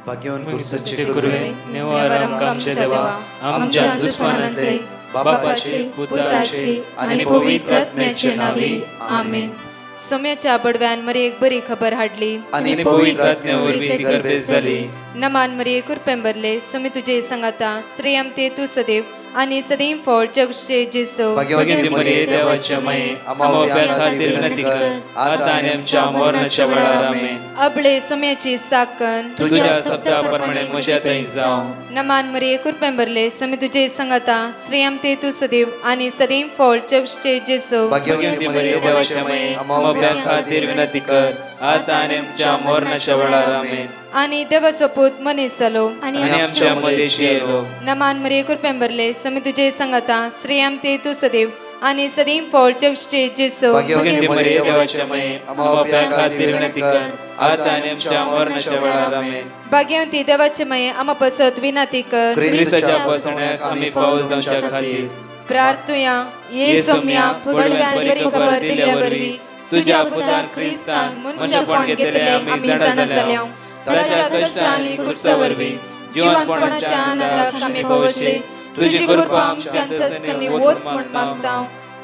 भाग्यवान कुर्साचे करुवे निवार आमच्या देवा आमच्या दुश्मनांतले बापाचे पुत्राचे आणि पवित्र आत्म्याचे नावे आमेन. सोम्याच्या बडव्यान मरी एक बरी खबर हाडली आणि पवित्र आत्म्यावर ती गर्भेस झाली. नमान मरी कुरपेंबरले सोमी तुझे संगाता श्रेयम ते तू सदैव आणि सदैव फळ जगचे जेसो. भाग्यवती मरिये देवाच्या माये आम्हा खातीर विनंती कर आता आणि आमच्या मरणाच्या वेळार आमेन. अबळे सोम्याची साकन तुझ्या शब्दाप्रमाणे म्हज्या थंय जावं. नमान मरी कुरपेंबरले सोमी तुझे संगाता श्रेयम ते तू सदैव आणि सदैव फळ जगचे जेसो. भाग्यवती मरिये देवाच्या माये आम्हा खातीर विनंती कर आता आणि आमच्या मरणाच्या वेळार आमेन. आणि देवाचो पूत मनीस जालो आणि आमच्या मदेशी येलो. नमान मरी कुरपेंबरले सोमी तुझे संगाता श्रेयम ते तू सदैव आणि सदैव फळ जगचे जेसो. भाग्यवती मरिये देवाच्या माये आम्हा खातीर विनंती कर आता आणि आमच्या मरणाच्या वेळार आमेन. भाग्यवती देवाचे माये आम्हा पसत विनंती कर ख्रिस्ताच्या पासण्याक आम्ही पावस जावच्या खातीर प्रार्थुया. ये सोम्या बडव्यान बरी खबर दिल्या वरवी तुझ्या पुतान ख्रिस्तान मनुष्यपण घेतले आम्ही जाणा जाल्या. ताच्या कष्टांनी कुर्सावरवी जीवनपणाच्या आनंदाक आम्ही पावसे. तुझी कृपा आमच्या अंतस्करणी वोत म्हण मागता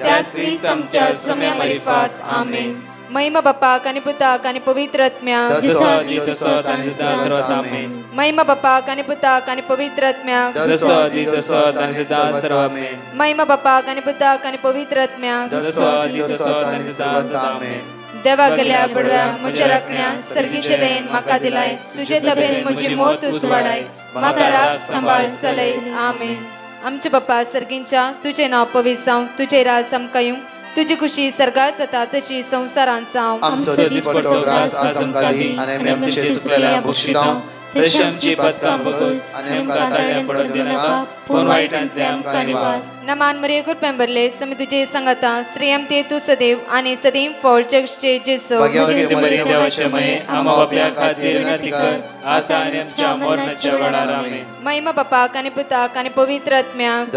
त्याच ख्रिस्त आमच्या सोम्या मरिफात आमेन. महिमा बापाक आणि पुताक आणि पवित्र आत्म्याक महिमा बापाक आणि पुताक आणि पवित्र आत्म्याक महिमा बापाक आणि पुताक आणि पवित्र आत्म्याक देवा गेल्या बडव्या म्हज्या राखण्या सर्गीचे देन म्हाका दिलाय. तुझे तबेन म्हजी मोत तूं वाडाय म्हाका राख सांबाळ चलय आमेन. आमचे बाप्पा सर्गींच्या तुझे नाव पवित्र जावं. तुझे राज आमकां येवं. तुझी खुशी सर्गात जाता तशी संसारांत जावं. आमचो दिसपट्टो ग्रास आज आमकां दी आनी आमी आमचे सुकलेल्या बक्षितां तशी आमची पातकां बगस आनी आमकां ताळ्यां पडूंक दिनाका पूण वायटांतले आमकां निवार. नमान मरिये कुरपेंबरले सोमी तुझे संगाता श्रेयम ते तू सदैव आणि सदैव फळ जगचे जेसो. भाग्यवती मरिये देवाचे माये आम्हा बापया खातीर विनंती कर आता आनी आमच्या मरणाच्या वेळार आमेन. महिमा बापाक आणि पुताक आणि पवित्र आत्म्याक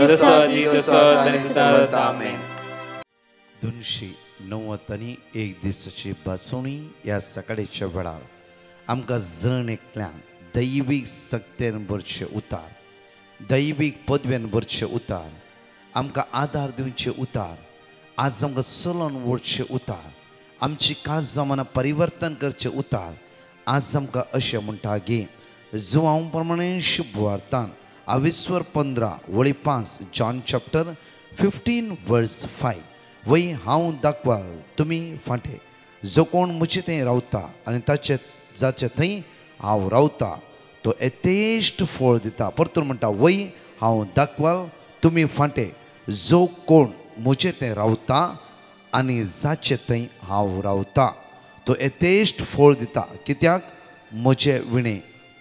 आमेन. 291 दिसाची बासोणी ह्या सकाळच्या वेळार आमकां जण एकल्यांक दैवीक सक्तेन भरचे उतार, दैवीक पदवेन भरचे उतार, आमकां आदार दिवचे उतार, आज आमकां चलोन वळचे उतार, आमची काळजां मनां परिवर्तन करचे उतार. आज आमकां अशें म्हणटा गे जो हांव प्रमाणे शुभ वार्तान 22:15 जॉन चॅप्टर 15 वर्स 5 वय हांव दाखवाल तुमी फाटे जो कोण म्हजे थंय रावता आनी ताचे जाचे थंय हांव रावता तो येतेश्ट फळ दिता. परतून म्हणटा वय हांव दाखवाल तुमी फाटे जो कोण म्हजे थंय रावता आनी जाचे थंय हांव रावता तो येतेश्ट फळ दिता. कित्याक म्हजे विणे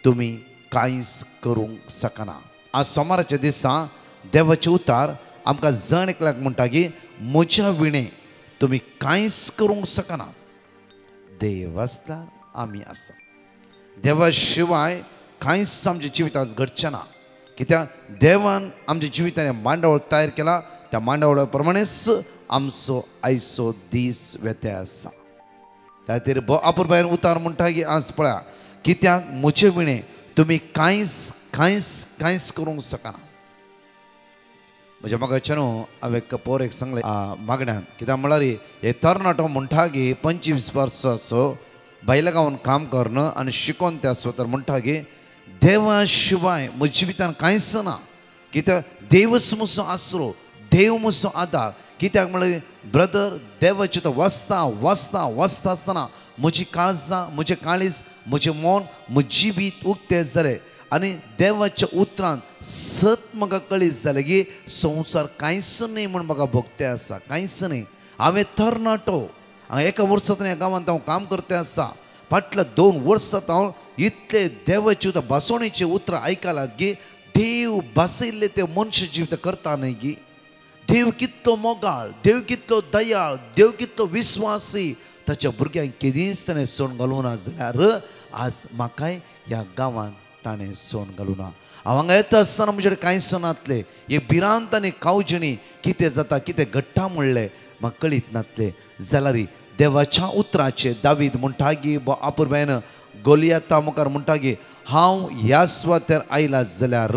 तुमी कांयच करूंक शकना. आज सोमाराच्या दिसा देवाचे उतार आमकां जण एकल्याक म्हणटा की म्हज्या विणे तुमी कांयच करूंक शकना. देव आसल्यार आमी आसा. देवा शिवाय कांयच आमच्या जिवितांत घडचें ना. कित्याक देवान आमच्या जिवितांत मांडवळ तयार केला. त्या मांडवळा प्रमाणेच आमचो आयचो दीस वेते आसा. त्या खातीर अपुरबायन उतार म्हणटा की आज पळया कित्याक म्हजे विणे तुमी कांयच कांयच कांयच करूंक शकना. म्हज्या मगाच्या न्हू हांवें पोर एक सांगलें मागण्यांत कित्याक म्हळ्यार हे तरणाटो म्हणटा की 25 वर्सां असो भायल्या गांवांत काम करन आनी शिकोवन ते आसता तर म्हणटा की देवा शिवाय म्हज्या जिवितांत कांयच ना. कित्याक देवच म्हजो आसरो, देव म्हजो आदार. कित्याक म्हळ्यार ब्रदर देवाचे तो वाचता वाचता वाचता आसतना म्हजी काळजां म्हजें काळीज म्हजें मन म्हजी बीत उक्ते जालें आनी देवाच्या उतरांत सत म्हाका कळीत जालें की संवसार कांयच न्ही म्हूण म्हाका भोगते आसा. कांयच न्ही. हांवें तरणाटो एका वर्सांत ह्या गांवांत हांव काम करते आसा. फाटल्या 2 वर्सांत हांव इतले देवाचे भासोणेचे उतरां आयकलात की देव भासयल्ले ते मनुश्य जिवीत करता न्ही की. देव कितलो मोगाळ, देव कितलो दयाळ, देव कितलो विस्वासी ताच्या भुरग्यांक केदींच ताणें सोन घालूं ना जाल्यार आज म्हाकाय ह्या गांवांत ताणें सोन घालूं ना. हांव हांगा येता आसतना म्हजे कडेन कांयच नासलें. हे भिरांत आनी कावजणी कितें जाता कितें घडटा म्हणलें म्हाका कळीत नासलें जाल्यार देवाच्या उतराचे दावीद म्हणटा की अपुरबायन गोलियाता मुखार म्हणटा की हांव ह्या सुवातेर आयला जाल्यार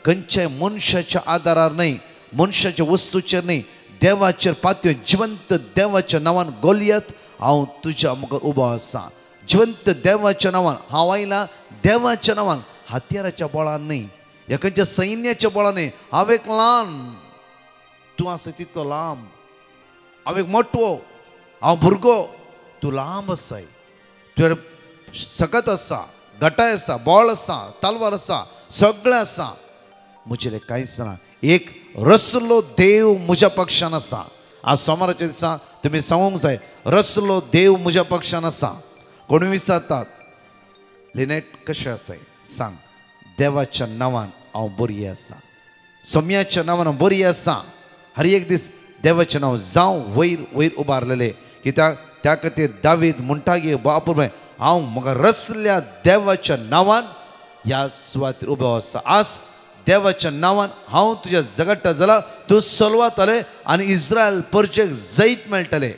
खंयच्याय मनशाच्या आदारार न्हय, मनशाच्या वस्तूचेर न्हय, देवाचेर पातयो जिवंत देवाच्या नांवान गोलियत हांव तुज्या मुखार उबो आसा. जिवंत देवाच्या नांवान हांव आयला, देवाच्या नांवान, हातयाराच्या बळान न्हय, ह्या खंयच्या सैन्याच्या बळान न्हय. हांव एक ल्हान, तूं आसा तितलो लांब. हांव एक मोठो, हांव भुरगो, तूं लांब आसाय. तुवें सकत आसा, घटाय आसा, बॉल आसा, तलवार आसा, सगळें आसा. म्हजें कांयच ना. एक रसलो देव म्हज्या पक्षान आसा. आज सोमाराच्या दिसा तुमी सांगूंक जाय, रसलो देव म्हज्या पक्षान आसा. कोण विचारतात, लिनेट कशें आसाय? सांग, देवाच्या नांवान हांव बरी आसा, सोम्याच्या नांवान हांव बरी आसा. हर एक दीस देवाचें नांव जावं वयर वयर उबारलेले. कित्याक त्या खातीर दावीद म्हणटागे, बापूर हांव म्हाका रसल्या देवाच्या नांवान ह्या सुवातेर उबो आसा. आज देवाच्या नांवान हांव तुज्या झगडटा जाल्यार तूं चलवतले आनी इस्रायल परजेक जैत मेळटले.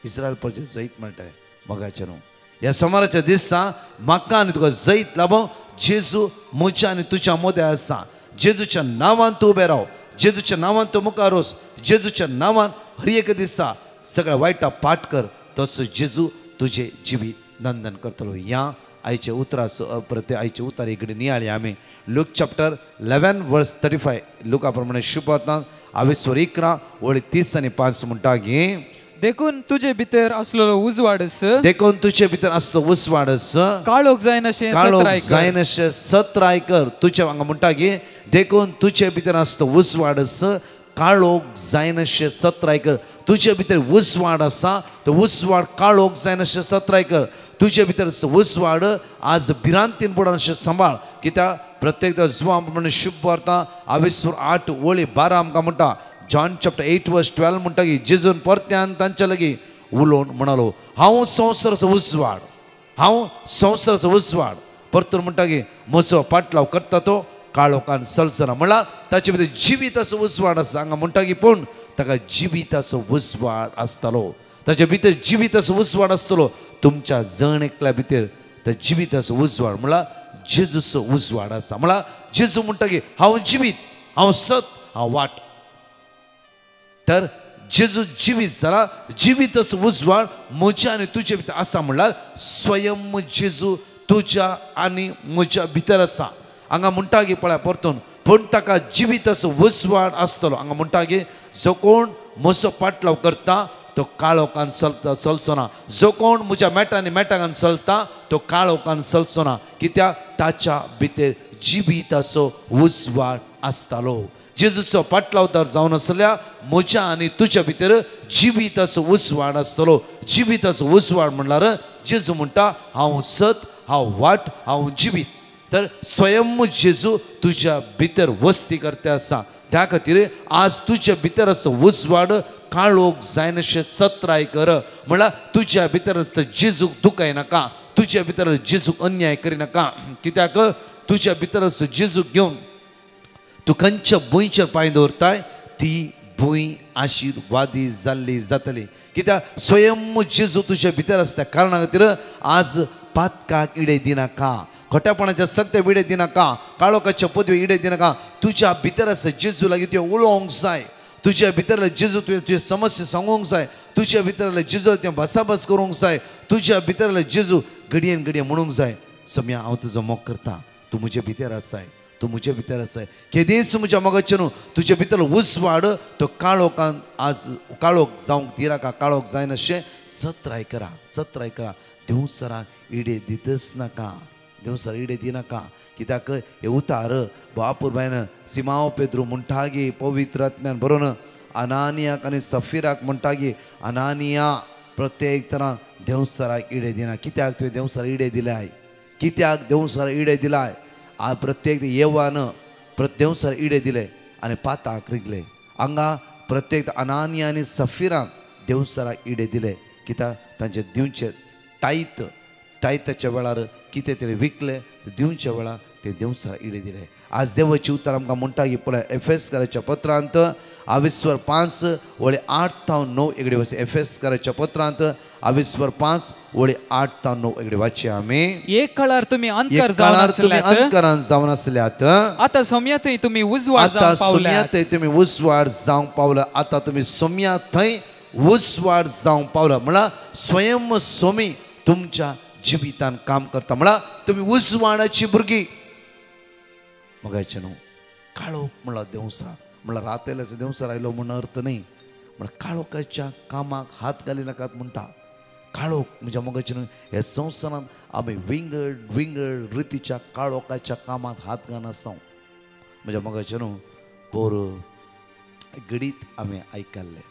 इस्रायल परजेक जैत मेळटले. मोगाचें न्हू. ह्या सोमाराच्या दिसा म्हाका आनी तुका जैत लाबो. जेजू म्हज्या आनी तुज्या मदें आसा. जेजूच्या नांवान तूं उबें राव. जेजूच्या नांवान तूं मुखार वच. जेजूच्या नांवान हर एक दिसा सगळ्या वायटा पाठ कर. तसो जेजू तुजें जिवीत नंदन करतलो. ह्या आयचे उतरां परत आयचे उतार इकडे नियाळे आमी. लूक चॅप्टर 11 वर्स 35 लुका प्रमाणे शुभ वर्तमान 22:30-5 म्हणटा की, देखून तुजे भितर असलेलो उजवाडस, देखून तुजे भितर असलो उजवाडस काळोख जायनाशें सत्राय कर. तुजे हांगा म्हणटा की, देखून तुजे भितर असलो उजवाडस काळोख जायनाशें सत्राय कर. तुजे भितर उजवाड आसा, तो उजवाड काळोख जायनाशें सत्राय कर. तुजे भितर उजवाड आज भिरांतीन बुडान अशें सांबाळ. कित्याक प्रत्येक जुवा प्रमाणे शुभ वार्ता 28:12 आमकां म्हणटा. जॉन चॅप्टर 8:12 म्हणटा की, जेजून परत्यान तांच्या लागीं उलोवन म्हणलो, हांव संवसाराचो उजवाड, हांव संवसाराचो उजवाड. परतून म्हणटा की, म्हजो पाटलाव करता तो काळोखान चलचना. म्हणल्यार ताचे भितर जिविताचो उजवाड आसा. हांगा म्हणटा की, पूण ताका जिविताचो उजवाड आसतलो. ताचे भितर जिविताचो उजवाड आसतलो. तुमच्या जण एकल्या भितर त्या जिविताचो उजवाड म्हळ्यार जेजूचो उजवाड आसा. म्हळ्यार जेजू म्हणटा की, हांव जिवीत, हांव सत, हांव वाट. तर जेजू जिवीत जाला, जिविताचो उजवाड म्हज्या आनी तुजे भितर आसा. म्हणल्यार स्वयं जेजू तुज्या आनी म्हज्या भितर आसा. हांगा म्हणटा की, पळय परतून, पूण ताका जिविताचो उजवाड आसतलो. हांगा म्हणटा की, जो कोण म्हजो पाटलाव करता तो काळोखान चलचो ना. जो कोण म्हज्या मेटांगान चलता तो काळोखान चलचो ना. कित्याक ताच्या भितर जिविताचो उजवाड आसतालो. जेजूचो पाटलाव तर जावन आसल्या म्हज्या आनी तुज्या भितर जिविताचो उजवाड आसतलो. जिविताचो उजवाड म्हणल्यार जेजू म्हणटा, हांव सत, हांव वाट, हांव जिवीत. तर स्वयं जेजू तुज्या भितर वस्ती करता आसा. त्या खातीर आज तुज्या भितर असो उजवाड काळोख जायनाशें सत्राय कर. म्हळ्यार तुज्या भितर जेजूक दुखाय नाका. तुज्या भितर जेजूक अन्याय करिनाका. कित्याक तुज्या भितर जेजूक घेवन तूं खंयच्या भुंयचेर पांय दवरताय ती भुंय आशिर्वादी जाल्ली जातली. कित्याक स्वयं जेजू तुज्या भितर आसता कारणा खातीर आज पातकाक इडे दिनाका, खोट्यापणाच्या सक्ते विडे दिनाका, काळोखाच्या पदवी इडे दिनाका. तुज्या भितर आसा जेजू लागीं तुवें उलोवंक जाय. तुज्या भितर जेजू तुवें तुजे समस्या सांगूंक जाय. तुज्या भितर जेजू तुवें भासाभास करूंक जाय. तुज्या भितर जेजू घडयेन घडये म्हणूंक जाय, सम्या हांव तुजो मोग करता, तूं म्हजे भितर आसाय, तूं म्हजे भितर आसाय. केदीच म्हज्या मोगाचें न्हू. तुजे भितर उजवाड तो काळोखान आज काळोख जावंक दिनाका. काळोख जायनाशें सत्राय करा, सत्राय करा. देवसराक इडे दितच नाका, देवसर इडे दिनाका. कित्याक हे उतार बापूर बायन सिमांव पेद्रू म्हणटागी पवित्र आत्म्यान बरोवन अनानियाक आनी सफिराक म्हणटागी, अनानिया प्रत्येक तरां देवसराक इडे दिना. कित्याक तुवें देवसर इडे दिलाय? कित्याक देवसर इडे दिलाय? प्रत्येक येवान देवसर इडे दिले आनी पाताक रिगले. हांगा प्रत्येक अनानिया आनी सफिराक देवसराक इडे दिले. कित्याक तांचे दिवचे टायताच्या वेळार कितें तरी विकले दिवच्या वेळार ते देवसराक इडे दिले. आज देवाची उतर आमकां म्हणटा की पळय एफेसकाराच्या पत्रांत 5:8-9 एकडे वच. एफेसकाराच्या पत्रांत अविस्वर 5 ओळी 8 ता 9 इकडे वाचूया आम्ही. एक काळार तुम्ही अंतर एक काळार तुम्ही अंतरान जावन आसल्यात. आता सोम्यातही तुम्ही उजवाड आता जावन पावल्यात. सोम्यात तुम्ही उसवाड जावं पावला. आता तुम्ही सोम्या थंय उसवाड जावं पावला. म्हणल्यार स्वयं सोमी तुमच्या जिवितान काम करता. म्हणल्यार तुम्ही उसवाडाची भुरगीं. मगायचे न्हू काळोख म्हणल्यार देवसा म्हणल्यार रातयल्याचो देवसा आयलो म्हण अर्थ न्ही. म्हणल्यार काळोखाच्या कामाक हात घाली नाकात म्हणटा. काळोख म्हणजे मोगाचे न्हू ह्या संवसारांत आमी विंगड रितीच्या काळोखाच्या कामात हात घालना आसां. म्हणजे मोगाचे न्हू पोर घडीत आमी आयकल्ले.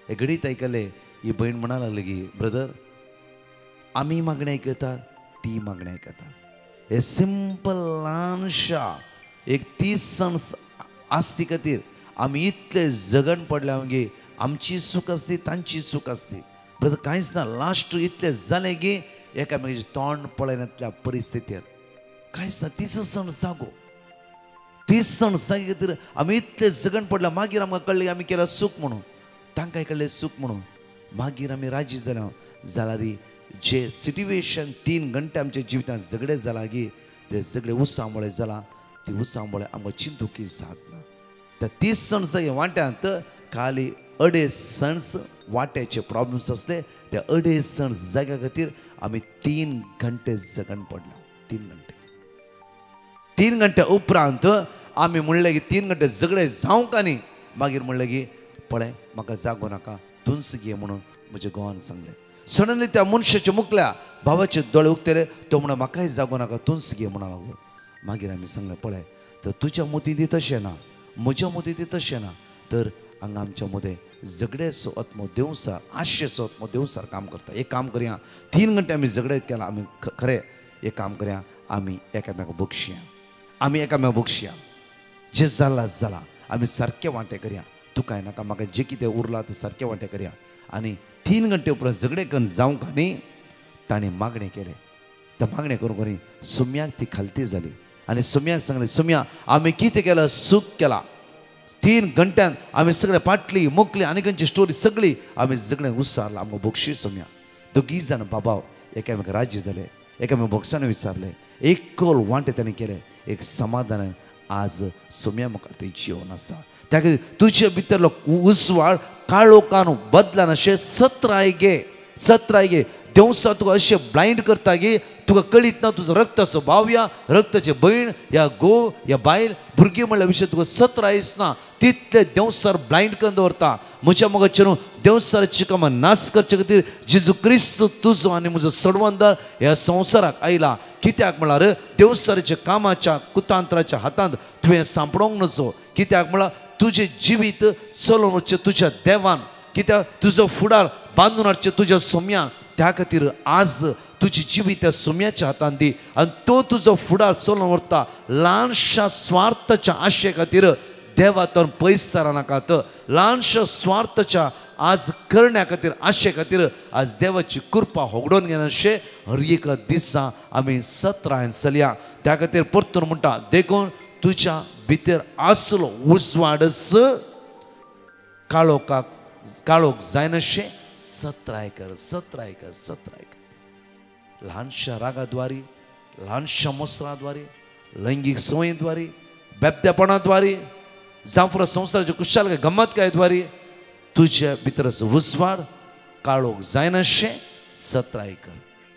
हे घडीत आयकल्ले ही भयण म्हणा लागली की ब्रदर आमी मागणी आयकता ती मागणी आयकता. हे सिंपल ल्हानशा एक 30 सण आसती खातीर आमी इतले जगण पडल्या गे आमची सूख आसती तांची सूख आसती. ब्रदर कांयच ना. लास्ट इतले जालें की एकामेकाचें तोंड पळयनातल्या परिस्थितीर कांयच ना. 30 सण जागो 30 सण जागे खातीर आमी इतले जगण पडल्या. मागीर आमकां कळ्ळें आमी केल्यार सूख म्हणून तांकांय कळ्ळें सूख म्हणून. मागीर आमी राजी जाल्या जाल्यार जे सिट्युएशन 3 घंटे आमच्या जिवितांत झगडे जाला गी ते सगळे उसामुळे जाला. ती उसामुळे आमकां चिंतूकी जात ना. त्या 30 सण जागे वाट्यांत खाली 2.5 सण वाट्याचे प्रॉब्लेम्स असले. त्या 2.5 सण जाग्या खातीर आमी 3 घंटे जगण पडला. 3 घंटे उपरांत आमी म्हणलें की 3 घंटे झगडे जावं का न्ही. मागीर म्हणलें की पळय म्हाका जागो नाका तुंस घे म्हणून म्हज्या घोवान सांगलें. सडनली त्या मनशाच्या मुखल्या भावाचे दोळे उगतले. तो म्हणून म्हाकाय जागो नाका तुंस घे म्हणून लागलो. मागीर आमी सांगलें पळय तर तुज्या मतींत तशें ना म्हज्या मतींत तशें ना. तर हांगा आमच्या मदें झगड्याचो आत्मो देवसार आशेचो आत्मो देवसार काम करता. एक काम करया 3 घंटे आमी झगडे केला आमी खरें. एक काम करया आमी एकामेका बक्षया. आमी एकामेका बक्षया. जे जाला आमी सारके वांटे करया. तूं कांय नाका म्हाका जे कितें उरलां तें सारके वांटे करया. आनी 3 घंटे उपरांत झगडे करून जावं का न्ही ताणें मागणें केलें. त्या मागणें करून करून सुम्याक ती खालती जाली. आनी सुम्याक सांगलें सुम्या आमी कितें केलां सूख केला. 3 घंट्यान आमी सगळे पाटली मोकली आनी खंयची स्टोरी सगळी आमी झगडे उसारला. आमकां बक्षी सुम्या. दोगी जाण बाबाव एकामेका राजी जाले. एकामेका बक्षान विचारले. एकल वांटे ताणें केले. एक समाधानान आज सुम्या मुखार तें जिवन आसा. त्या खातीर तुजे भितरलो उसवाड काळोखान बदलान अशें सत्राय गे. देवसा तुका अशें ब्लायंड करता गे तुका कळीत ना तुजो रक्ताचो भाव या रक्ताचे भयण या घोव या बायल भुरगीं म्हणल्या विशय तुका सत्रायस ना. तितले देवसार ब्लायंड करून दवरता. म्हज्या मोगाचे न्हू देवसाराची कामां नाश करचे खातीर जेजू क्रिस्त तुजो आनी म्हजो सडवंदर ह्या संवसाराक आयला. कित्याक म्हळ्यार देवसाराच्या कामाच्या कुतांत्राच्या हातांत तुवें सांपडोंक नजो. कित्याक म्हळ्यार तुजें जिवीत चलोवन वचचें तुज्या देवान. कित्याक तुजो फुडार बांदून हाडचें तुज्या सोम्यान. त्या खातीर आज तुजी जिवीत त्या सोम्याच्या हातांत दी आनी तो तुजो फुडार चलोवन व्हरता. ल्हानशा स्वार्थाच्या आशे खातीर देवातून पयस जावं नाकात. ल्हानशा स्वार्थाच्या आज करण्या खातीर आशे खातीर आज देवाची कृपा होगडोवन घेना अशें हर एक दिसा आमी सत्रायन चलया. त्या खातीर परतून म्हणटा देखून तुज्या भितर आसलो उजवाडस काळोख जायनाशें सत्राय कर. ल्हानशा रागाद्वारे ल्हानशा मोसराद्वारे लैंगीक संवयेद्वारे बेबदेपणाद्वारे जावं फुडें संवसाराच्या कुशालकाय गम्मतकायद्वारे तुज्या भितर उजवाड काळोख जायनाशें सत्राय कर.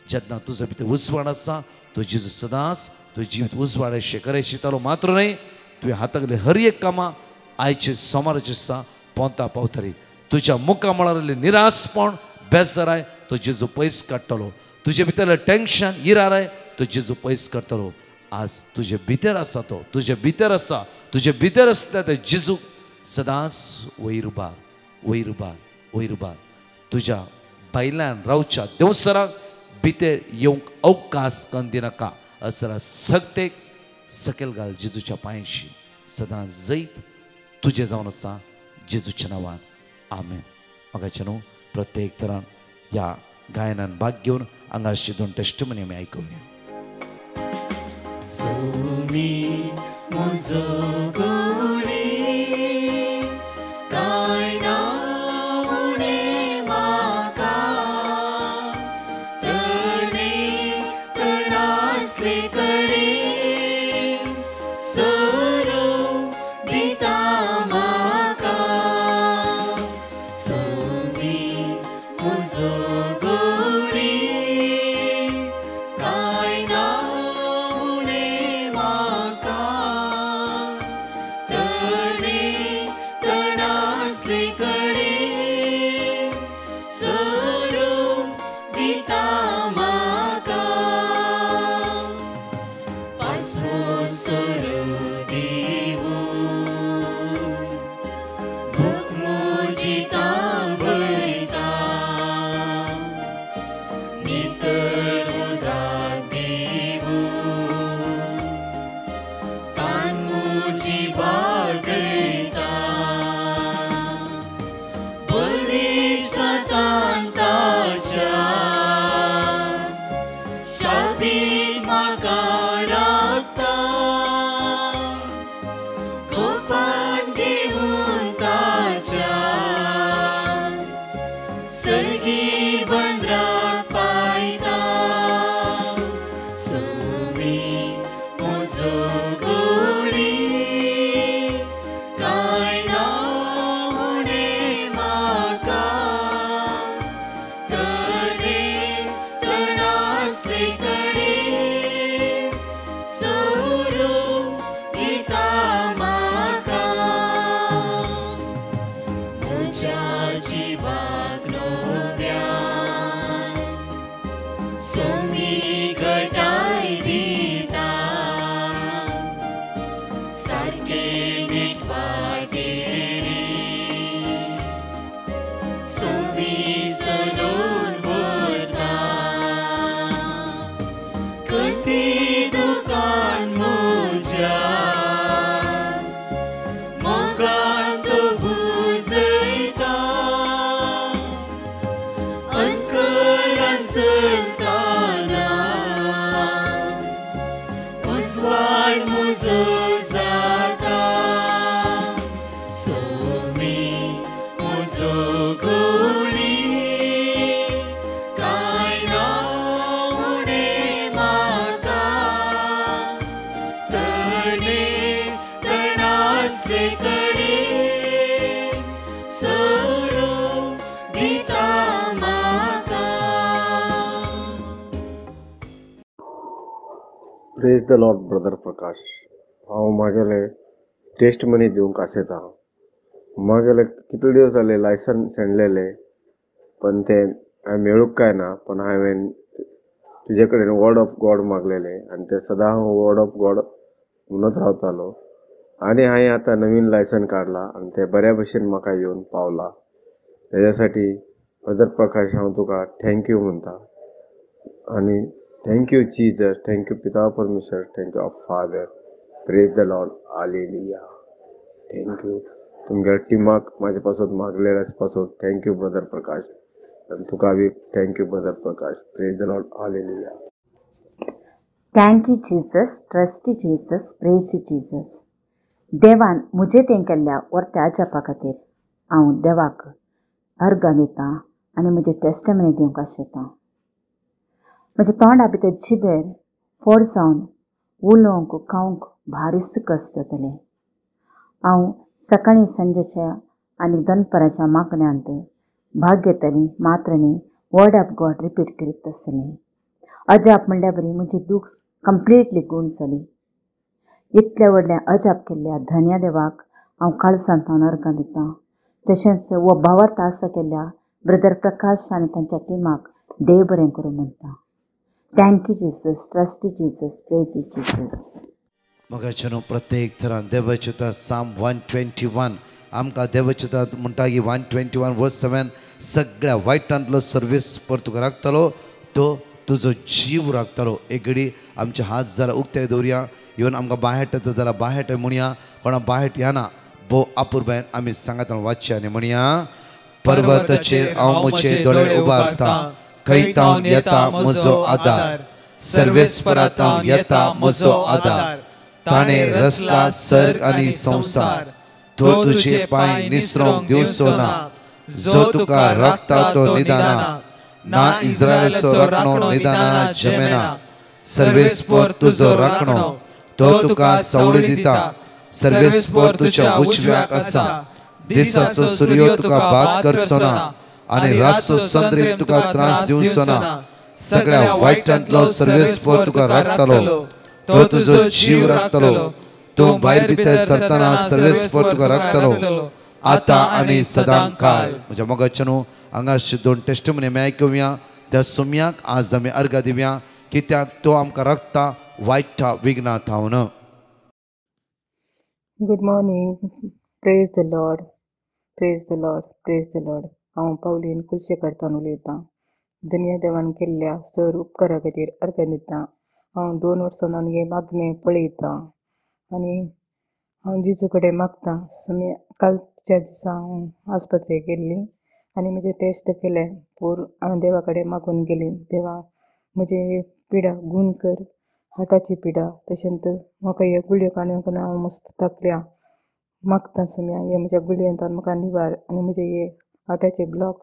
जेन्ना तुज्या भितर उजवाड आसा तो जेजू सदांच तुजें जिवीत उजवाड अशें करे शितालो. मात्र न्हय तुवें हातांतले हर एक कामां आयचे सोमाराचे दिसा पोंता पावतली. तुज्या मुखा मळार निरासपण बेजाराय तो जेजू पयस काडटलो. तुजे भितर टेंशन इराराय तो जेजू पयस करतलो. आज तुजे भितर आसा तो तुजे भितर आसा तुजे भितर आसता ते जेजू सदांच वयर तुज्या बायल्यान रावच्या देवसराक भितर येवंक अवकाश करून दिनाका. असरा सगतेक सकयल घाल जेजूच्या पांयशी. सदांच जैत तुजें जावन आसा जेजूच्या नांवान आमेन. म्हाका न्हू प्रत्येक तरान ह्या गायनान भाग घेवन हांगा अशी 2 टेस्टिमनी आमी आयकुया. मुजोगोडी काय ना उणे म्हाका तणे तणासले कडे सोडून दिता म्हाका पासवो सोडून प्रेज द लॉर्ड ब्रदर प्रकाश. हांव म्हागेले टेस्ट मनी दिवंक आसयता. म्हागेले कितले दिवस जाले लायसन सेंडलेले पण ते हांवें मेळूंक काय ना. पण हांवें तुजे कडेन वर्ड ऑफ गॉड मागलेले आनी ते सदां हांव वर्ड ऑफ गॉड म्हणत रावतालो. आनी हांवें आतां नवीन लायसन काडला आनी ते बऱ्या भशेन म्हाका येवन पावला. तेज्या साठी ब्रदर प्रकाश हांव तुका थँक्यू म्हणटा. आनी थँक्यू जीजस, थँक्यू पिता परमेश्वर, thank you of father. Praise the lord, hallelujah. Thank you तुमच्या टिमाक म्हाजे पासून मागलेल्या पासून थँक्यू ब्रदर प्रकाश. आनी तुका बी thank you brother Prakash. Praise the lord, hallelujah. Thank you Jesus, trusty Jesus, praise Jesus. देवान मुजे तें केल्ल्या वर्त्या जापा खातीर हांव देवाक अर्गां दितां आनी म्हजे टेस्टमनी दिवंक आशेतां. म्हज्या तोंडा भितर जिबेर फोड जावन उलोवंक खावंक भारीच कश्ट जातलें. हांव सकाळीं संजेच्या आनी दनपाराच्या मागण्यांत भाग घेतलीं मात्र न्ही वर्ड ऑफ गॉड रिपीट करीत आसलीं. अजाप म्हणल्या बरी म्हजी दूख कंप्लीटली गूण जाली. इतले व्हडलें अजाप केल्ल्या धन्य देवाक हांव काळजांतल्यान अर्गां दितां. तशेंच हो भावार्थ आसा केल्ल्या ब्रदर प्रकाश आनी तांच्या टिमाक देव बरें करूं म्हणटा. Thank you Jesus, trusty Jesus, praise Jesus. मोगाचें प्रत्येक तरान देवचुता साम 121 आमकां देवचुता म्हणटा की 121 वर्स 7 सगळ्या वायटांतलो सर्वीस पर तुका राखतलो तो तुजो जीव राखतलो. एक घडी आमचे हात जाल्यार उक्ते दवरया. इवन आमकां बाहेट येता जाल्यार बाहेट म्हणया. कोणा बाहेट येना भोव आपुरबायन आमी सांगात वाचचे आनी म्हणया. पर्वताचेर हांव म्हजे दोळे उबारता, खंयतावन येता म्हजो आदार. सर्वेस्परांतावन येता म्हजो आदार. ताणें रचला सर्ग आनी संवसार. तो तुजे पांय निसरोंक दिवचो ना. जो तुका राखता तो निदाना. ना इस्रायलाचो राखणो निदाना जमेना. सर्वेस्पर तुजो राखणो तो तुका सवडी दिता. सर्वेस्पर तुज्या उजव्याक आसा. दिसाचो सूर्य तुका बाद करचो ना आणि रातचो संद्रीक तुका त्रास दिवचो ना सगळ्या वायटांतलो सर्वेस्पर तुका राखतलो तो तुजो जीव राखतलो तूं भायर भितर सरतना सर्वेस्पर तुका राखतलो आता आनी सदां काळ म्हज्या मोगाचेनू हांगा 2 टेस्टिमनी आमी आयकुया त्या सोम्याक आज आमी अर्घ दिवया कित्याक तो आमकां राखता वायटा विघ्ना थावन good morning praise the Lord praise the Lord praise the Lord हांव पावलीन कुलशेकरतान उलयतां दुनिया देवान केल्ल्या सर उपकारा खातीर अर्घ दितां हांव 2 वर्सां हे मागणें पळयतां आनी हांव जेजू कडेन मागतां कालच्या दिसा हांव आस्पत्रेक गेल्ली आनी म्हजे टेस्ट केले पूर हांव देवा कडेन मागून गेली देवा म्हजे पिडा गूण कर हार्टाची पिडा तशेंच म्हाका हे गुळयो काडून हांव मस्त थाकल्या मागता सुम्या हे म्हज्या गुळयेंतल्यान म्हाका निवार आनी म्हजे हे हार्टाचे ब्लॉक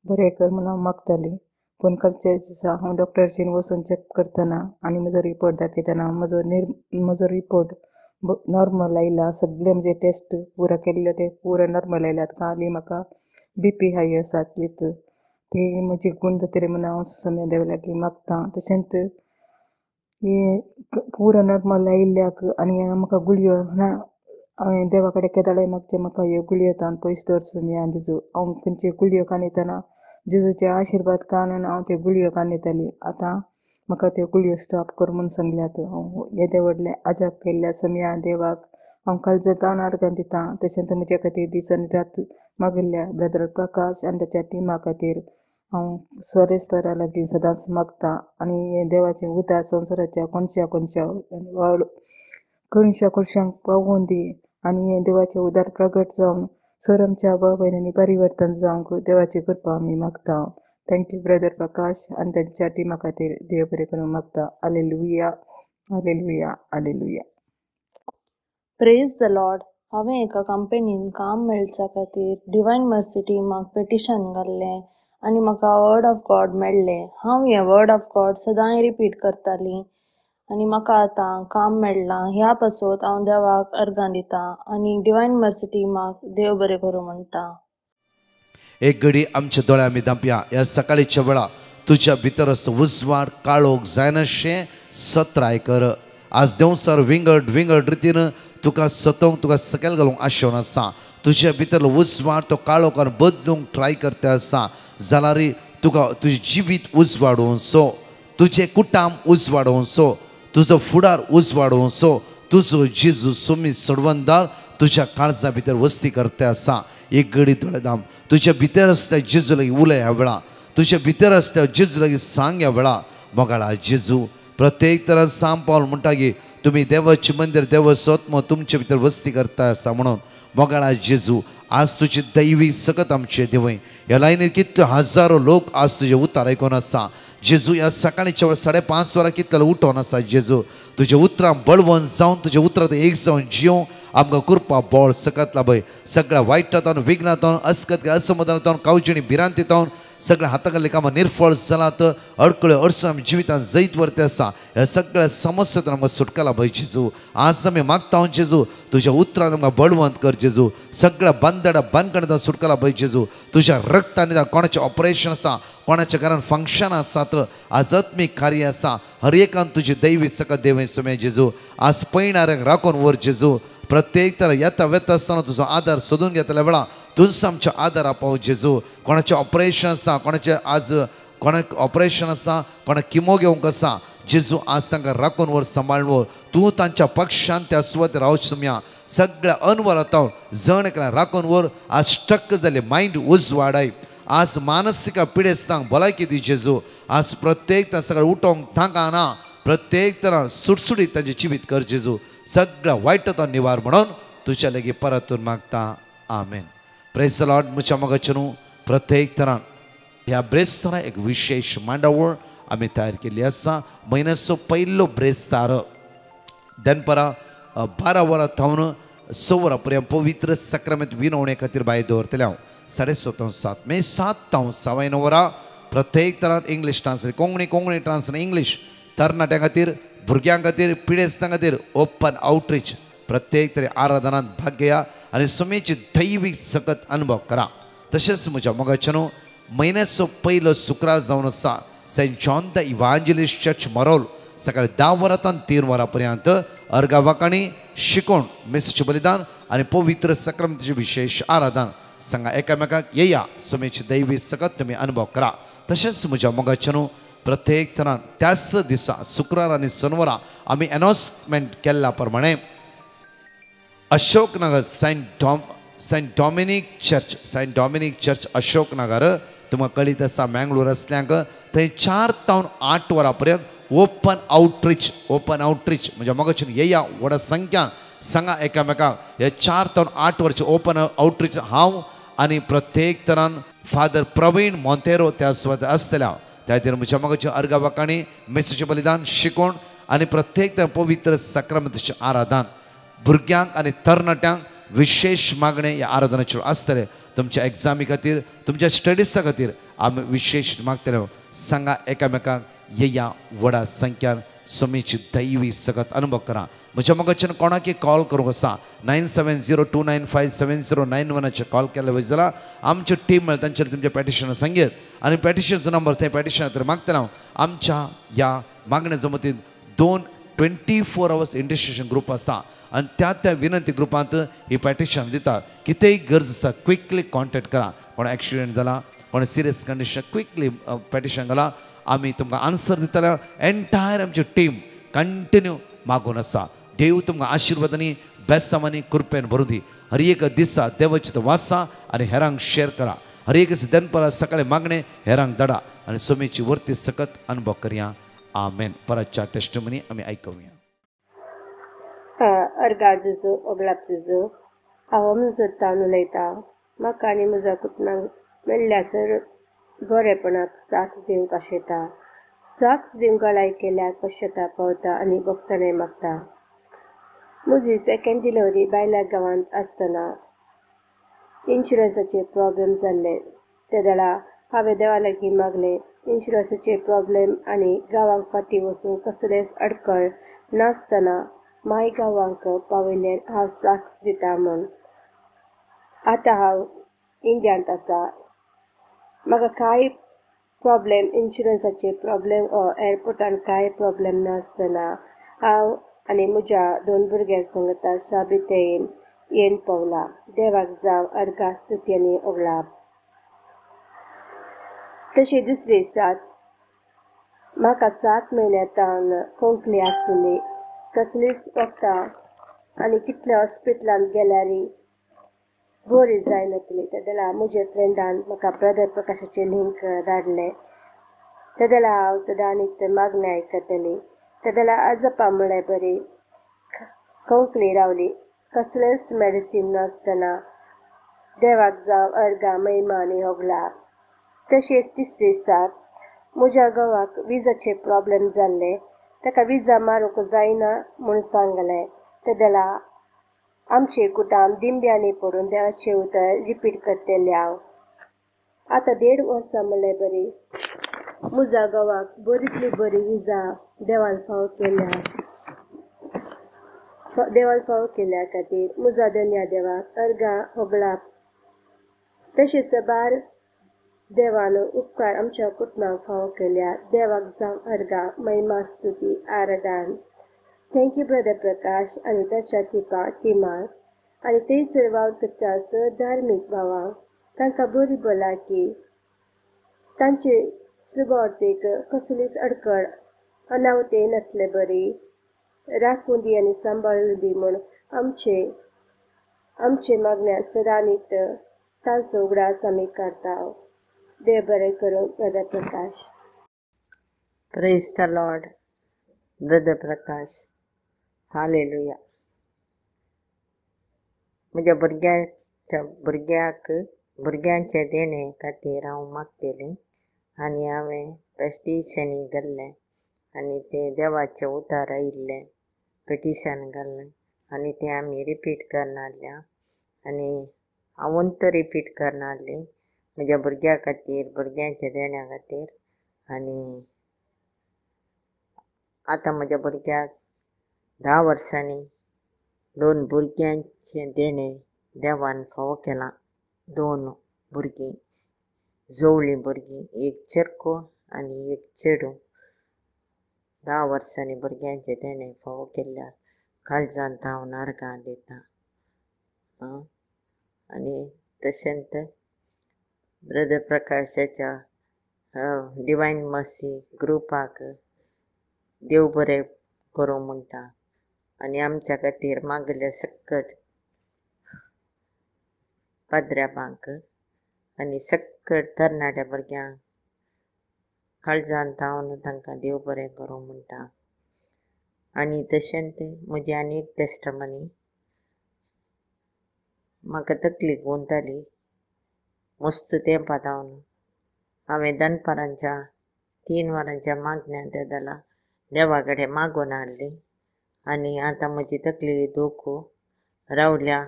बरें कर म्हणून हांव मागताली पूण कालच्या दिसा हांव डॉक्टरशीन वचून चॅक करतना आनी म्हजो रिपोर्ट दाखयतना म्हजो रिपोर्ट नॉर्मल आयला सगळे म्हजे टेस्ट पुरो केल्ले ते पुरो नॉर्मल आयल्यात खाली म्हाका BP हाय आसा तितलीच ती म्हजी गूण जातरी म्हणून हांव सुम्या देवा लागीं मागतां तशेंच हे पुरो नॉर्मल आयिल्ल्याक आनी म्हाका गुळयो ना हांवें देवा कडेन केदाळे मागचे म्हाका ह्यो गुळयो तान पयस दवर सुम्या जेजू हांव खंयचे गुळयो काणयतना जेजूचे आशिर्वाद काडून हांव त्यो गुळयो काणयताली आतां म्हाका त्यो गुळयो स्टॉप कर म्हूण सांगल्यात हांव येदे व्हडले आजाप केल्ल्या सुम्या देवाक हांव काळजां तावन अर्घ दितां तशेंच म्हजे खातीर दीस आनी रात मागिल्ल्या ब्रदर प्रकाश आनी ताच्या टिमा खातीर हांव सर्वेस्परा लागीं सदांच मागतां आनी हे देवाचें उदार संवसाराच्या कोणशांक पावोवन दी आनी हे देवाचें उदार प्रगट जावन सर आमच्या भाव भयणांनी परिवर्तन जावंक देवाची कृपा आमी मागता थँक्यू ब्रदर प्रकाश आनी तांच्या टिमा खातीर देव बरें करून मागता hallelujah hallelujah hallelujah praise the Lord हांवें एका कंपनीन काम मेळच्या खातीर डिवायन मर्सी टिमाक पेटिशन घाल्लें आनी म्हाका वर्ड ऑफ गॉड मेळ्ळें हांव हें वर्ड ऑफ गॉड सदांय रिपीट करतालीं आनी म्हाका आतां काम मेळ्ळां ह्या पासून हांव देवाक अर्घां दितां आनी डिवायन मर्सी टिमाक देव बरें करूं म्हणटा एक घडी आमच्या दोळ्या आमी धांपया ह्या सकाळीच्या वेळा तुज्या भितर असो उजवाड काळोख जायनाशें सत्राय कर आज देंवसार विंगड विंगड रितीन तुका सतोवंक तुका सकयल घालूंक आशेवन आसा तुज्या भितर उजवाड तो काळोखान बदलूंक ट्राय करता आसा जाल्यार तुका तुजें जिवीत उजवाडोवचो तुजें कुटाम उजवाडोवचो तुजो फुडार उजवाडोवचो तुजो जेजू सोमी सोडवंदार तुज्या काळजा भितर वस्ती करता आसा एक घडी दोळे धाम तुज्या भितर आसता जेजू लागीं उलय ह्या वेळा तुज्या भितर आसता जेजू लागीं सांग ह्या वेळा मोगाळा जेजू प्रत्येक तरान सांग पावल म्हणटा की तुमी देवाचें मंदिर देव सोत्म तुमचे भितर वस्ती करता आसा म्हणून मोगाळा जेजू आज तुजी दैवी सकत आमचे देवय ह्या लायनीर कितले हजारो लोक आज तुजे उतार आयकोन आसा जेजू ह्या सकाळीच्या 5:30 वरां कितले उठोन आसा जेजू तुजे उतरां बळवंत जावन तुजे उतरां एक जावन जियो आमकां कृपा बोळ सकत लाभय सगळ्या वायटांतल्यान विघ्नांतल्यान अस्कत असमाधानांतल्यान कावजिणी भिरांतींतल्यान सगळ्या हातांतले कामां निर्फळ जालात अडकळ्यो अडचण आमी जिवितांत जैत व्हरता आसा ह्या सगळ्या समस्यांतल्यान आमकां सुटका लाभय जेजू आज आमी मागता जेजू तुज्या उतरान आमकां बळवंत कर जेजू सगळ्या बंदडा बंदकणांतल्यान सुटका लाभय जेजू तुज्या रक्तान कोणाचें ऑपरेशन आसा कोणाच्या घरान फंक्शन आसात आज आत्मीक कार्य आसा हर एकान तुजी दैवी सकत देवय सुमे जेजू आज पळयणाऱ्यांक राखून व्हर जेजू प्रत्येक तर येता वेता आसतना तुजो आदार सोदून घेतल्या वेळा तुजो आमच्या आदार आपाव जेजू कोणाचें ऑपरेशन आसा कोणाचें आज कोणाक ऑपरेशन आसा कोणाक किमो घेवंक आसा जेजू आज तांकां राखून व्हर सांबाळून तूं तांच्या पक्षांत त्या सुवातेर रावच सुम्या सगळ्या अनवरातावन जण एकल्यान राखून व्हर आज स्टक जाले मायंड उजवाडाय आज मानसीक पिडे सांग भलायकी दी जेजू आज प्रत्येक सगळें उठोवंक थांका ना प्रत्येक तरान सुटसुटीत तांचें जिवीत कर जेजू सगळ्या वायटांतल्यान निवार म्हणून तुज्या लागीं परतून मागता आमेन प्रेज द लॉर्ड म्हज्या मोगाचें प्रत्येक तरान ह्या ब्रेस्तारा एक विशेष मांडावळ आमी तयार केल्ली आसा म्हयन्याचो पयलो ब्रेस्तार दनपरां 12 वरां थावन 6 वरां पर्यंत पवित्र सक्रामेंत विनवणे खातीर भायर दवरतले हांव 7:30 मे 7 तावन 9 वरां प्रत्येक तरान English translate Konkani translate English तरणाट्यां खातीर भुरग्यां खातीर पिडेस्तां खातीर ओपन आउटरीच प्रत्येक तरी आराधनांत भाग घेया आनी सुमेची दैवीक सकत अनुभव करा तशेंच म्हज्या मोगाच्यानो म्हयन्याचो पयलो शुक्रार जावन आसा saint John the evangelist church Marol सकाळी 10 वरांतल्यान 3 वरां पर्यंत अर्गावाकाणी शिकोण मेसेचें बलिदान आनी पवित्र सक्रामेंताचें विशेष आराधन सांगा एकामेकाक येया सुमेची दैवी सकत तुमी अनुभव करा तशेंच म्हज्या मोगाच्यानो प्रत्येक तरान त्याच दिसा शुक्रार आनी शनिवारा आमी अनाउन्समेंट केल्ल्या प्रमाणे Ashoknagar Saint Dominic Church Ashoknagar तुमकां कळीत आसा मँगळूर असल्यांक थंय 4 ते 8 वरां पर्यंत ओपन आउटरीच म्हणजे मोगाच्यान येया व्हड संख्यान सांगा एकामेकाक हे 4 ते 8 वरांचे ओपन आउटरीच हांव आनी प्रत्येक तरान फादर प्रवीण मोंतेरो त्या सुवात आसतल्या त्या खातीर म्हज्या मोगाच्या अर्गावाकाणी मेसेचें बलिदान शिकोण आनी प्रत्येक पवित्र सक्रामेंताचें आराधन भुरग्यांक आनी तरणाट्यांक विशेष मागणे ह्या आराधनाचेर आसतले तुमच्या एग्जामी खातीर तुमच्या स्टडीजा खातीर आमी विशेष मागतले सांगा एकामेकाक येया व्हडा संख्यान सुमेची दैवी सकत अनुभव करा म्हज्या मोगाच्यान कोणाकय कॉल करूंक आसा 9702957091 कॉल केले वयस जाल्यार आमची टीम मेळटा तांचेर तुमचें पेटिशन सांगेत आनी पेटिशनचो नंबर थंय पेटिशना खातीर मागतले हांव आमच्या ह्या मागण्या जमतीन 2 24 hours इंटरसेशन ग्रुप आसा आनी त्या विनंती ग्रुपांत ही पेटिशन दिता कितेंय गरज आसा क्विकली कॉन्टेक्ट करा कोण एक्सिडेंट जाला कोण सिरियस कंडिशन क्विकली पेटिशन घाला आमी तुमकां आन्सर दितले एंटायर आमची टीम कंटिन्यू मागून आसा देव तुमकां आशिर्वादांनी बेसामांनी कृपेन भरूं दी हर एक दिसा देवाची वासा आनी हेरांक शेअर करा हर एक दनपरा सकाळी मागणे हेरांक धाडा आनी सुमेची वर्ती सकत अनुभव करया आमेन परतच्या टेस्टमनी आमी आयकुया अर्गाजो ओगलापचो हांव मुजोत्तान उलयतां म्हाका आनी म्हज्या कुटुंबाक मेळ्ळ्यासर बरेपणाक साथ दिवंक आशेता साथ दिवंक लायक केल्यार कश्यता पावता आनी बक्षणें मागता म्हजी सेकंड डिलिव्हरी बायल्या गांवांत आसतना इन्शुरन्साचे प्रॉब्लेम जाल्ले ते वेळा हांवें देवा लागीं मागलें इन्शुरन्साचे प्रॉब्लेम आनी गांवांक फाटीं वचून कसलेच अडखळ नासतना माय गांवांक पावयल्यार हांव साथ दिता म्हूण आतां हांव इंडियांत आसा म्हाका कांय प्रॉब्लेम इन्शुरन्साचे प्रॉब्लेम वा एअरपोर्टान कांय प्रॉब्लेम नासतना हांव आनी म्हज्या 2 भुरग्यांक सांगता शाबितेन येवन पावला देवाक जावं अर्गा स्तुती आनी ओगलाप तशी दुसरी साथ म्हाका 7 म्हयन्यांतान खोंकली आसली कसलीच वखदां आनी कितल्या हॉस्पिटलांत गेल्यारय बरी जायनासली तेन्ना म्हज्या फ्रेंडान म्हाका ब्रदर प्रकाशाचें लिंक धाडलें तेन्ना हांव सदां आनीक मागणें आयकतली तेन्ना आजोपा म्हळ्ळें बरी खोंकली रावली कसलेंच मेडिसीन नासतना देवाक जावं अर्गा महिमा आनी होगलाप तशेंच तिसरी साथ म्हज्या घोवाक विजाचे प्रॉब्लेम जाल्ले ताका विजा मारूंक जायना म्हूण सांगलें तेन्ना आमचे कुटाम दिंब्यांनी पडून देवाचें उतर रिपीट करतलें हांव आतां 1.5 वर्सां म्हणलें बरी म्हज्या घोवाक बरींतली बरी विजा देवान फावो केल्या खातीर म्हज्या धन्या देवाक अर्गा होगलाप तशेंच बार देवान उपकार आमच्या कुटुंबाक फावो केल्या देवाक जावं अर्गा महिमा स्तुती आराधन थँक्यू ब्रदर प्रकाश आनी ताच्या टिमाक आनी थंयसर वावरता धार्मीक भावांक तांकां बरी भलायकी तांचे सुबावतेक कसलीच अडखळ अनावते नासले बरी राखून दी आनी सांबाळून दी म्हूण आमचे मागण्या सदांनीत तांचो उगडास आमी करता देव बरें करूं brother Prakash praise the Lord brother Prakash hallelujah म्हज्या भुरग्यांचे देणे खातीर हांव मागतलें आनी हांवें पेस्टिशनी घाल्लें आनी ते देवाचे उतार आयिल्लें पेटिशन घाल्लें आनी तें आमी रिपीट करनासल्या आनी हांवून तर रिपीट करनासली म्हज्या भुरग्यां खातीर भुरग्यांच्या देण्या खातीर आनी आतां म्हज्या भुरग्याक 10 वर्सांनी 2 भुरग्यांचे देणे देवान फावो केला 2 भुरगीं जवळीं भुरगीं, एक चेरको आनी एक चेडूं 10 वर्सांनी भुरग्यांचे तेणें फावो केल्ल्या काळजांत हांव नारगां दितां. आनी तशेंच ब्रदर प्रकाशाच्या डिवायन मर्सी ग्रुपाक देव बरें करूं म्हणटा. आनी आमच्या खातीर मागल्या सकट पाद्र्यापांक आनी सकट तरणाट्या भुरग्यांक काळजांत हांव तांकां देव बरें करूं म्हणटा. आनी तशेंच म्हजी आनी एक टेस्टमनी, म्हाका तकली गुंवताली मस्त तेंपात हांवें दनपारांच्या 3 वरांच्या मागण्यांत येताला देवा कडेन मागून हाडली आनी आतां म्हजी तकली दुखू रावल्या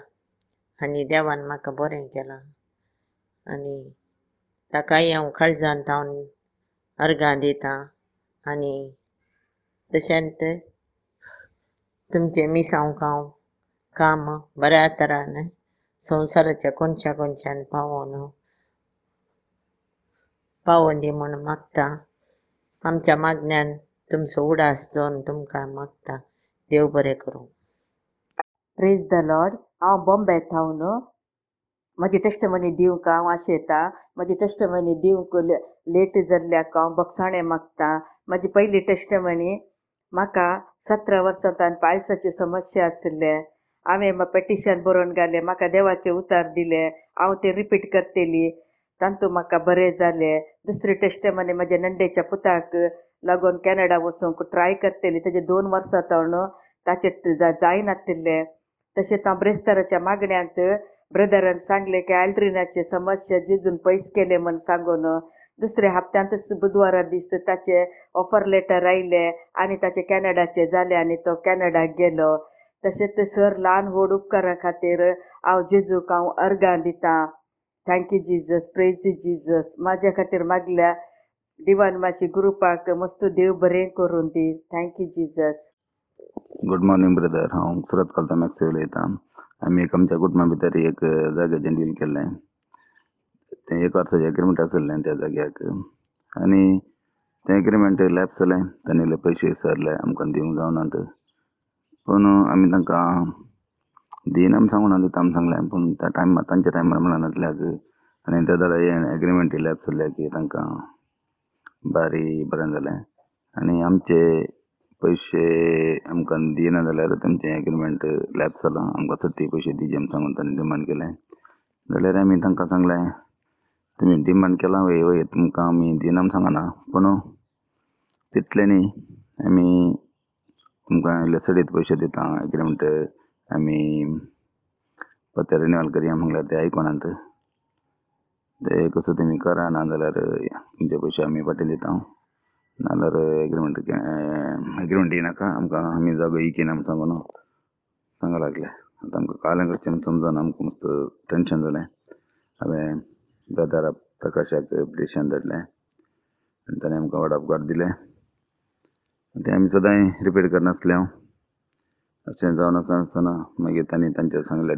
आनी देवान म्हाका बरें केलां आनी ताकाय हांव काळजांत हांव अर्गां दितां. आनी तशेंच तुमचे मिसांक हांव काम बऱ्या तरान संवसाराच्या कोनशान पावोवन दी म्हूण मागता. आमच्या मागण्यान तुमचो उडास जावन तुमकां मागता. देव बरें करूं. Praise the Lord. हांव बॉम्बे थावन म्हजी टेस्टमनी दिवंक हांव आशेतां. म्हजी टेस्टमनी दिवंक लेट जाल्ल्याक हांव बक्षाणें मागतां. म्हजी पयली टेस्टमनी, म्हाका 17 वर्सांतान पायल्साची समस्या आसले. हांवें पेटिशन बरोवन घालें, म्हाका देवाचे उतार दिले, हांव ते रिपीट करतली, तांतूं म्हाका बरें जालें. दुसरी टेस्टमनी म्हज्या नंडेच्या पुताक लागून कॅनडा वचूंक ट्राय करतली, तेजे 2 वर्सां तावन ताचें जायनासलें. तशेंच हांव ब्रेस्ताराच्या मागण्यांत ब्रदरान सांगलें की आल्ड्रिनाचे समस्या जेजून पयस केले म्हूण सांगून दुसऱ्या हप्त्यांतच बुधवारा दीस ताचे ऑफर लेटर आयलें आनी ताचे कॅनडाचे जालें आनी तो कॅनडाक गेलो. तशेंच सर ल्हान व्हड उपकारा खातीर हांव जेजूक हांव अर्गां दितां. Thank you Jesus, praise Jesus. म्हाज्या खातीर मागल्या डिवायन माशी ग्रुपाक मस्त देव बरें करून दी. Thank you Jesus. Good morning brother. हांव सुरत कॉलता मॅक्सी उलयतां. आमी आमच्या कुटुंबा भितर एक जाग्याचें डील केल्लें. तें 1 वर्साचें एग्रीमेंट आसलें त्या जाग्याक आनी तें एग्रीमेंट लॅप्स जालें. ताणेले पयशे सरले, आमकां दिवंक जावनात. पूण आमी तांकां दिना म्हूण सांगूना, दिता म्हूण सांगलें. पूण त्या टायमार तांच्या टायमार म्हणाल्याक आनी त्या जाल्यार हें एग्रीमेंट लॅप्स जाल्या की तांकां बारी बरें जालें आनी आमचे पयशे आमकां दिना जाल्यार तेंचें एग्रीमेंट लॅप्स जालां. आमकां सत्ती पयशे दिवचे म्हूण सांगून ताणें डिमांड केलें. जाल्यार आमी तांकां सांगलें, तुमी डिमांड केलां वय तुमकां आमी दिना म्हूण सांगना, पूण तितले न्ही, आमी तुमकां इल्ले सडीत पयशे दिता. एग्रीमेंट आमी परते रिन्यूअल करया म्हणल्यार ते आयकोनात. ते कसो तुमी करा, ना जाल्यार तुमचे पयशे आमी फाटीं दिता, नाल्यार एग्रीमेंट दिनाका आमकां, आमी जागो इकिना म्हूण सांगून सांगूंक लागले. आतां आमकां कालें करचें म्हूण समजून आमकां मस्त टेंशन जालें. हांवें ब्रदर प्रकाशाक पिटिशन धाडलें आनी ताणें आमकां वर्ड ऑफ गॉड दिलें. तें आमी सदांय रिपीट करनासले. हांव अशें जावन आसतना मागीर तांणी तांच्या सांगल्या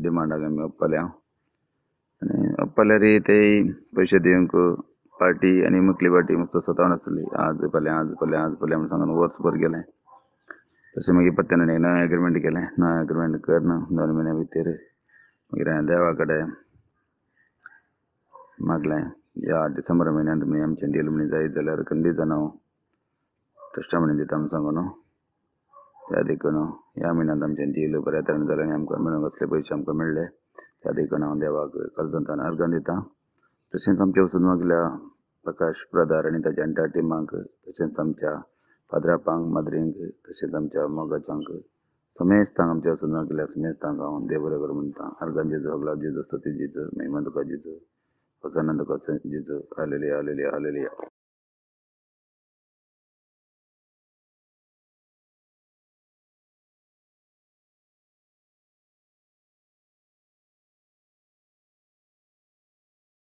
डिमांडाक आमी ओप्पले. हांव आनी ओप्पल्यार ते पयशे दिवंक पार्टी आनी मुखली पार्टी मस्त सतावन आसली. आज फाल्यां म्हूण सांगून वर्सभर गेलें. तशें मागीर परते ताणें नवें एग्रीमेंट केलें. नवें एग्रीमेंट करना 2 म्हयन्या भितर मागीर हांवें देवा कडेन मागलें, ह्या डिसेंबर म्हयन्यांत तुमी आमचें डील म्हणी जायत जाल्यार कंडिशन हांव टेस्टामनी दिता म्हूण सांगून त्या देखून ह्या म्हयन्यांत आमचें डील बऱ्या तरेन जालें आनी आमकां मेळूंक असले पयशे आमकां मेळ्ळे. त्या देखून हांव देवाक काळजांतल्यान अर्गां दितां. तशेंच आमच्या वचून मागल्या प्रकाश ब्रदर आनी ताच्या एंटायर टिमाक, तशेंच आमच्या पाद्रापांक, माद्रींक, तशेंच आमच्या मोगाच्यांक, समेस्तांक आमच्या वचून मागल्या समेस्तांक हांव देव बरें करूं म्हणटा. अर्गां जेजू, हगला जेजू, स्तुती जेजू, महिमा तुका जेजू, होसाना तुका जेजू. Hallelujah, hallelujah, hallelujah.